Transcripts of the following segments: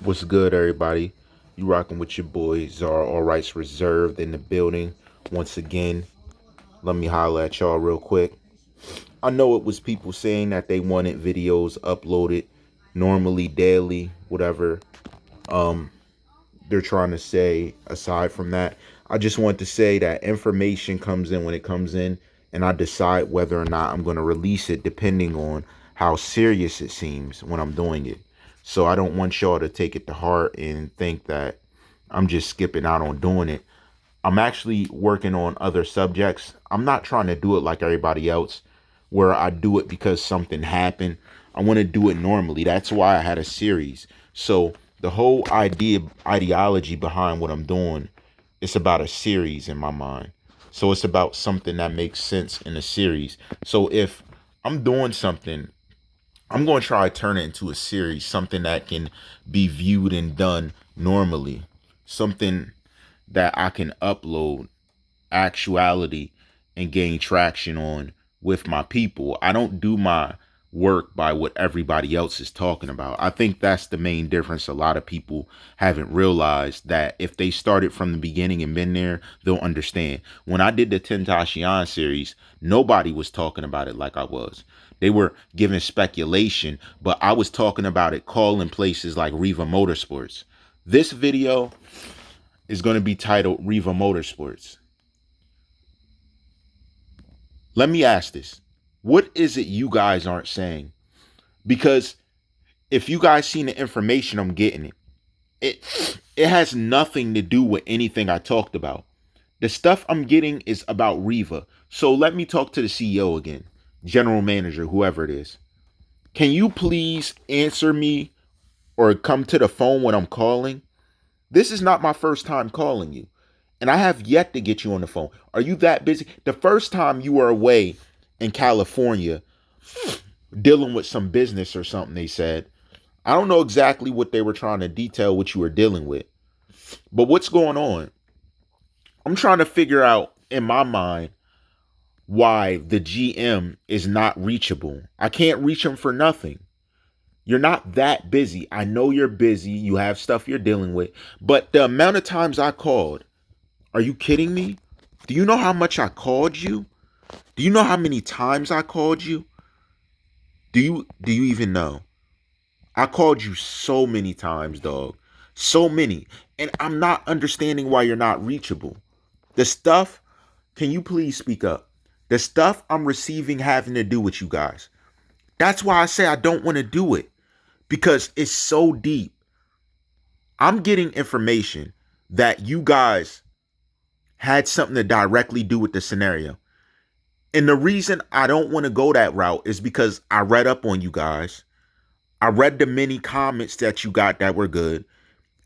What's good, everybody? You rocking with your boy Czar, all rights reserved in the building. Once again, let me holler at y'all real quick. I know it was people saying that they wanted videos uploaded normally, daily, whatever they're trying to say. Aside from that, I just want to say that information comes in when it comes in, and I decide whether or not I'm going to release it depending on how serious it seems when I'm doing it. So I don't want y'all to take it to heart and think that I'm just skipping out on doing it. I'm actually working on other subjects. I'm not trying to do it like everybody else, where I do it because something happened. I want to do it normally. That's why I had a series. So the whole ideology behind what I'm doing, it's about a series in my mind. So it's about something that makes sense in a series. So if I'm doing something, I'm going to try to turn it into a series, something that can be viewed and done normally, something that I can upload actuality and gain traction on with my people. I don't do my work by what everybody else is talking about. I think that's the main difference. A lot of people haven't realized that if they started from the beginning and been there, they'll understand. When I did the Tentacion series, nobody was talking about it like I was. They were giving speculation, but I was talking about it, calling places like Riva Motorsports. This video is going to be titled Riva Motorsports. Let me ask this. What is it you guys aren't saying? Because if you guys seen the information, I'm getting it. It has nothing to do with anything I talked about. The stuff I'm getting is about Riva. So let me talk to the CEO again, general manager, whoever it is. Can you please answer me or come to the phone when I'm calling? This is not my first time calling you. And I have yet to get you on the phone. Are you that busy? The first time you were away in California dealing with some business or something, they said. I don't know exactly what they were trying to detail what you were dealing with. But what's going on? I'm trying to figure out in my mind why the GM is not reachable. I can't reach him for nothing. You're not that busy. I know you're busy. You have stuff you're dealing with. But the amount of times I called, are you kidding me? Do you know how much I called you? Do you know how many times I called you? Do you even know? I called you so many times, dog. So many. And I'm not understanding why you're not reachable. The stuff, can you please speak up? The stuff I'm receiving having to do with you guys. That's why I say I don't want to do it. Because it's so deep. I'm getting information that you guys had something to directly do with the scenario. And the reason I don't want to go that route is because I read up on you guys. I read the many comments that you got that were good.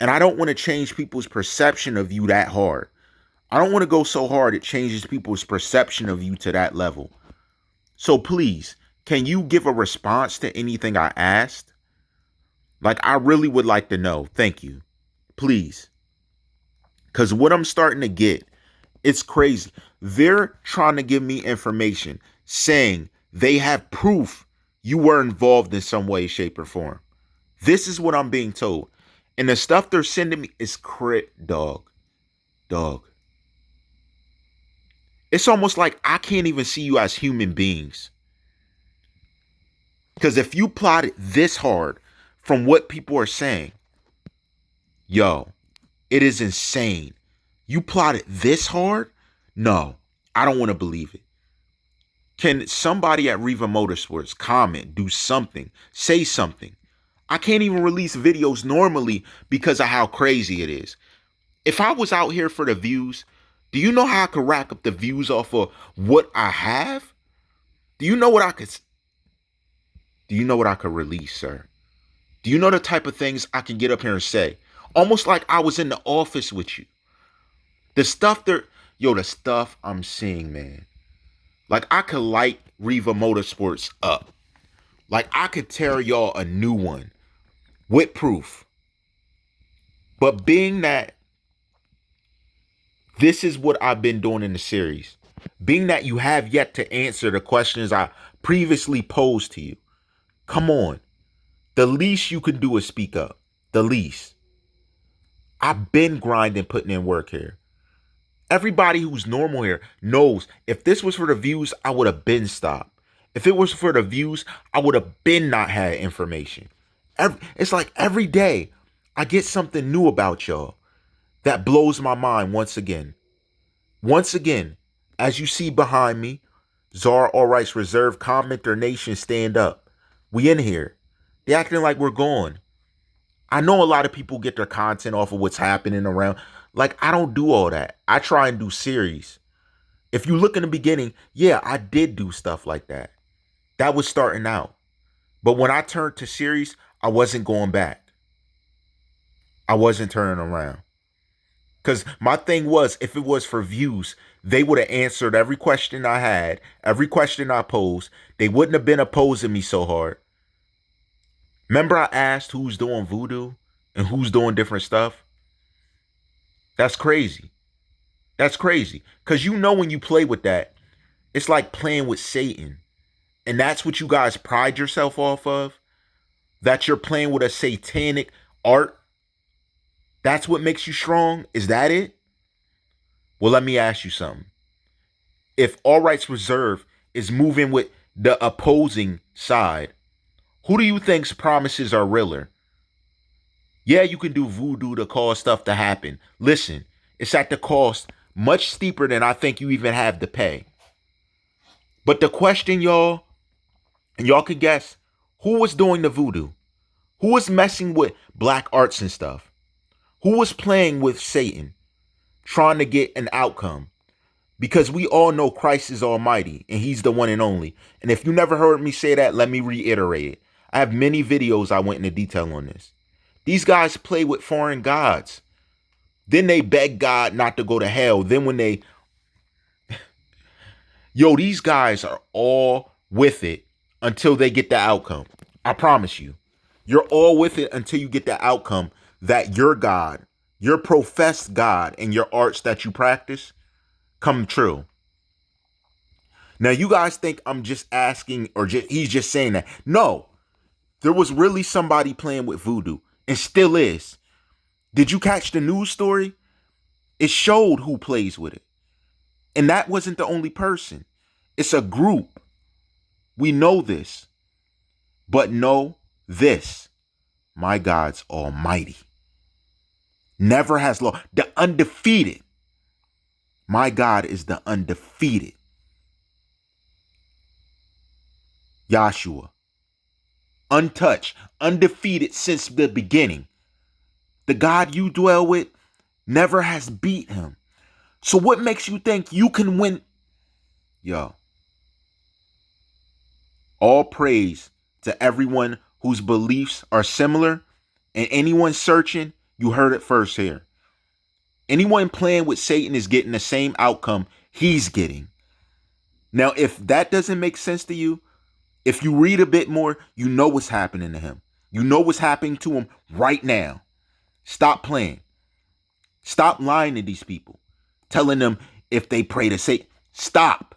And I don't want to change people's perception of you that hard. I don't want to go so hard it changes people's perception of you to that level. So please, can you give a response to anything I asked? Like, I really would like to know. Thank you. Please. Because what I'm starting to get, it's crazy. They're trying to give me information saying they have proof you were involved in some way, shape, or form. This is what I'm being told. And the stuff they're sending me is dog. Dog. It's almost like I can't even see you as human beings. Because if you plot it this hard from what people are saying, yo, it is insane. You plot it this hard? No, I don't want to believe it. Can somebody at Riva Motorsports comment, do something, say something? I can't even release videos normally because of how crazy it is. If I was out here for the views, do you know how I could rack up the views off of what I have? Do you know what I could release, sir? Do you know the type of things I can get up here and say? Almost like I was in the office with you. The stuff I'm seeing, man. Like, I could light Riva Motorsports up. Like, I could tear y'all a new one with proof. But being that this is what I've been doing in the series, being that you have yet to answer the questions I previously posed to you, come on. The least you can do is speak up. the least. I've been grinding, putting in work here. Everybody who's normal here knows if this was for the views, I would have been stopped. If it was for the views, I would have been not had information. It's like every day I get something new about y'all that blows my mind once again. Once again, as you see behind me, Czar All Rights Reserve, Commenter Nation, stand up. We in here. They acting like we're gone. I know a lot of people get their content off of what's happening around. Like, I don't do all that. I try and do series. If you look in the beginning, yeah, I did do stuff like that. That was starting out. But when I turned to series, I wasn't going back. I wasn't turning around. Because my thing was, if it was for views, they would have answered every question I had, every question I posed. They wouldn't have been opposing me so hard. Remember I asked who's doing voodoo and who's doing different stuff? That's crazy. That's crazy. Because you know when you play with that, it's like playing with Satan. And that's what you guys pride yourself off of? That you're playing with a satanic art? That's what makes you strong? Is that it? Well, let me ask you something. If All Rights Reserve is moving with the opposing side, who do you think's promises are realer? Yeah, you can do voodoo to cause stuff to happen. Listen, it's at the cost much steeper than I think you even have to pay. But the question, y'all, and y'all can guess, who was doing the voodoo? Who was messing with black arts and stuff? Who was playing with Satan, trying to get an outcome? Because we all know Christ is almighty and he's the one and only. And if you never heard me say that, let me reiterate it. I have many videos I went into detail on this. These guys play with foreign gods. Then they beg God not to go to hell. Then when they... Yo, these guys are all with it until they get the outcome. I promise you. You're all with it until you get the outcome that your God, your professed God, and your arts that you practice come true. Now, you guys think I'm just asking or he's just saying that. No, there was really somebody playing with voodoo and still is. Did you catch the news story? It showed who plays with it. And that wasn't the only person. It's a group. We know this. But know this. My God's almighty. Never has lost. The undefeated. My God is the undefeated. Yahshua. Untouched. Undefeated since the beginning. The God you dwell with never has beat him. So what makes you think you can win? Yo. All praise to everyone whose beliefs are similar, and anyone searching, you heard it first here. Anyone playing with Satan is getting the same outcome he's getting. Now, if that doesn't make sense to you, if you read a bit more, you know what's happening to him. You know what's happening to him right now. Stop playing. Stop lying to these people. Telling them if they pray to Satan. Stop.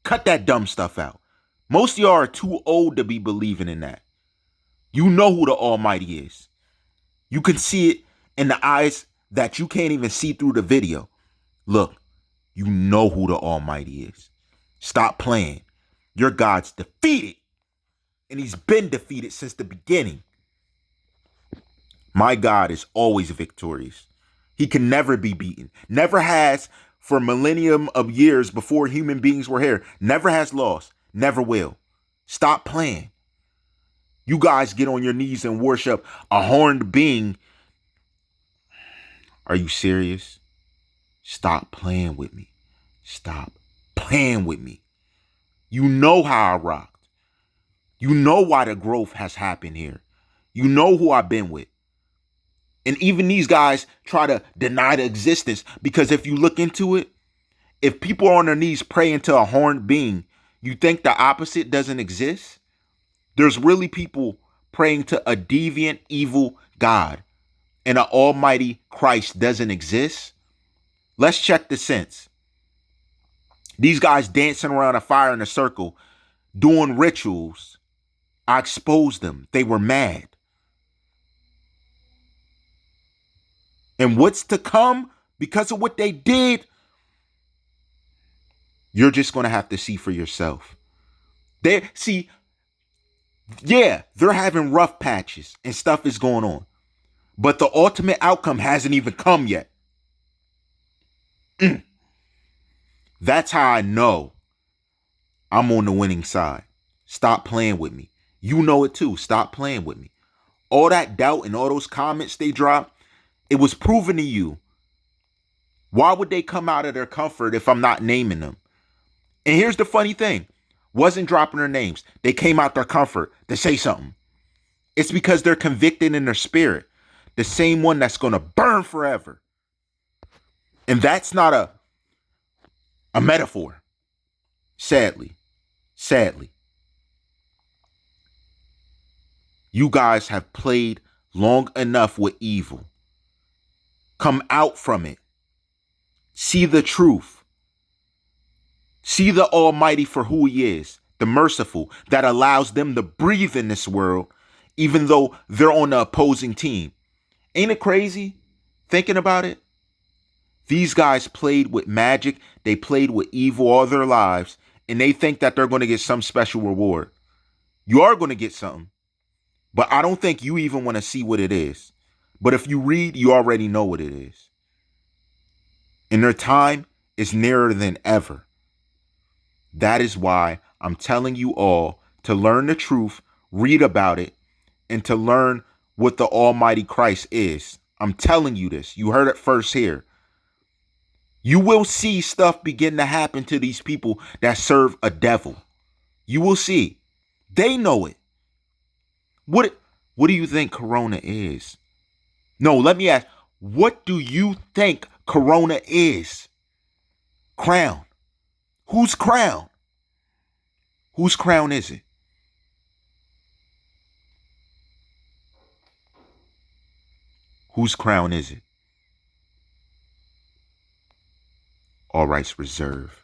Cut that dumb stuff out. Most of y'all are too old to be believing in that. You know who the Almighty is. You can see it in the eyes that you can't even see through the video. Look, you know who the Almighty is. Stop playing. Your God's defeated. And he's been defeated since the beginning. My God is always victorious. He can never be beaten. Never has for millennium of years before human beings were here. Never has lost. Never will. Stop playing. You guys get on your knees and worship a horned being. Are you serious? Stop playing with me. Stop playing with me. You know how I rocked. You know why the growth has happened here. You know who I've been with. And even these guys try to deny the existence, because if you look into it, if people are on their knees praying to a horned being, you think the opposite doesn't exist? There's really people praying to a deviant, evil God, and an almighty Christ doesn't exist? Let's check the sense. These guys dancing around a fire in a circle, doing rituals. I exposed them. They were mad. And what's to come because of what they did, you're just going to have to see for yourself. They're having rough patches and stuff is going on. But the ultimate outcome hasn't even come yet. That's how I know I'm on the winning side. Stop playing with me. You know it too. Stop playing with me. All that doubt and all those comments they dropped, it was proven to you. Why would they come out of their comfort if I'm not naming them? And here's the funny thing. Wasn't dropping their names. They came out their comfort to say something. It's because they're convicted in their spirit. The same one that's going to burn forever. And that's not a metaphor. Sadly. You guys have played long enough with evil. Come out from it. See the truth. See the Almighty for who He is. The merciful that allows them to breathe in this world, even though they're on the opposing team. Ain't it crazy? Thinking about it? These guys played with magic. They played with evil all their lives. And they think that they're going to get some special reward. You are going to get something. But I don't think you even want to see what it is. But if you read, you already know what it is. And their time is nearer than ever. That is why I'm telling you all to learn the truth, read about it, and to learn what the Almighty Christ is. I'm telling you this. You heard it first here. You will see stuff begin to happen to these people that serve a devil. You will see. They know it. What do you think Corona is? No, let me ask. What do you think Corona is? Crown. Whose crown? Whose crown is it? Whose crown is it? All rights reserved.